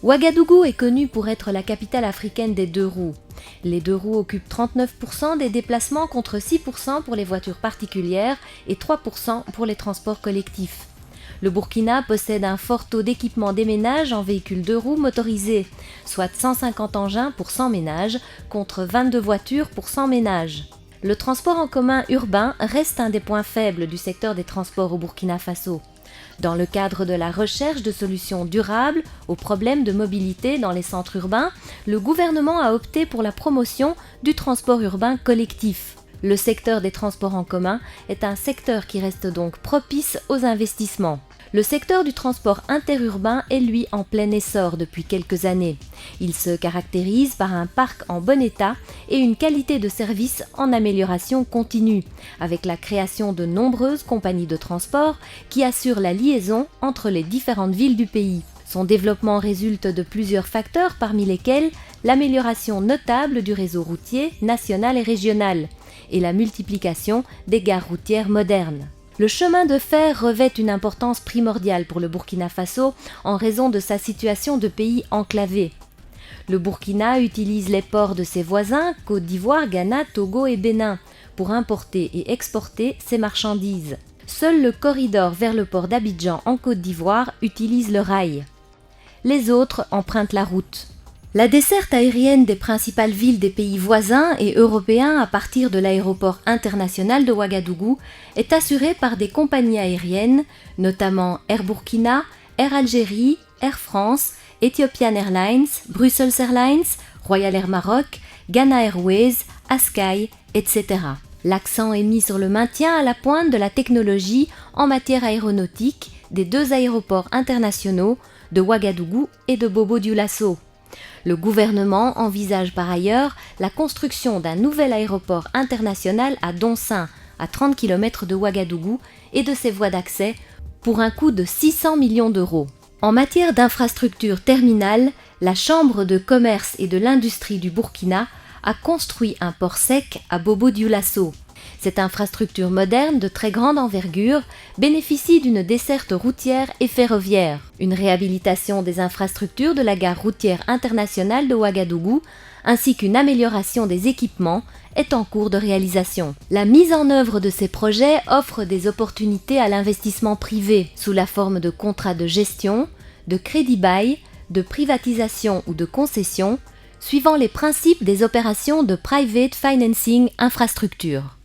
Ouagadougou est connue pour être la capitale africaine des deux roues. Les deux roues occupent 39% des déplacements contre 6% pour les voitures particulières et 3% pour les transports collectifs. Le Burkina possède un fort taux d'équipement des ménages en véhicules deux roues motorisés, soit 150 engins pour 100 ménages contre 22 voitures pour 100 ménages. Le transport en commun urbain reste un des points faibles du secteur des transports au Burkina Faso. Dans le cadre de la recherche de solutions durables aux problèmes de mobilité dans les centres urbains, le gouvernement a opté pour la promotion du transport urbain collectif. Le secteur des transports en commun est un secteur qui reste donc propice aux investissements. Le secteur du transport interurbain est lui en plein essor depuis quelques années. Il se caractérise par un parc en bon état et une qualité de service en amélioration continue, avec la création de nombreuses compagnies de transport qui assurent la liaison entre les différentes villes du pays. Son développement résulte de plusieurs facteurs parmi lesquels l'amélioration notable du réseau routier national et régional et la multiplication des gares routières modernes. Le chemin de fer revêt une importance primordiale pour le Burkina Faso en raison de sa situation de pays enclavé. Le Burkina utilise les ports de ses voisins, Côte d'Ivoire, Ghana, Togo et Bénin, pour importer et exporter ses marchandises. Seul le corridor vers le port d'Abidjan en Côte d'Ivoire utilise le rail. Les autres empruntent la route. La desserte aérienne des principales villes des pays voisins et européens à partir de l'aéroport international de Ouagadougou est assurée par des compagnies aériennes, notamment Air Burkina, Air Algérie, Air France, Ethiopian Airlines, Brussels Airlines, Royal Air Maroc, Ghana Airways, Askai, etc. L'accent est mis sur le maintien à la pointe de la technologie en matière aéronautique des deux aéroports internationaux de Ouagadougou et de Bobo-Dioulasso. Le gouvernement envisage par ailleurs la construction d'un nouvel aéroport international à Donsin, à 30 km de Ouagadougou et de ses voies d'accès, pour un coût de 600 millions d'euros. En matière d'infrastructures terminales, la Chambre de commerce et de l'industrie du Burkina a construit un port sec à Bobo-Dioulasso. Cette infrastructure moderne de très grande envergure bénéficie d'une desserte routière et ferroviaire. Une réhabilitation des infrastructures de la gare routière internationale de Ouagadougou ainsi qu'une amélioration des équipements est en cours de réalisation. La mise en œuvre de ces projets offre des opportunités à l'investissement privé sous la forme de contrats de gestion, de crédit-bail, de privatisation ou de concession, suivant les principes des opérations de Private Financing Infrastructure.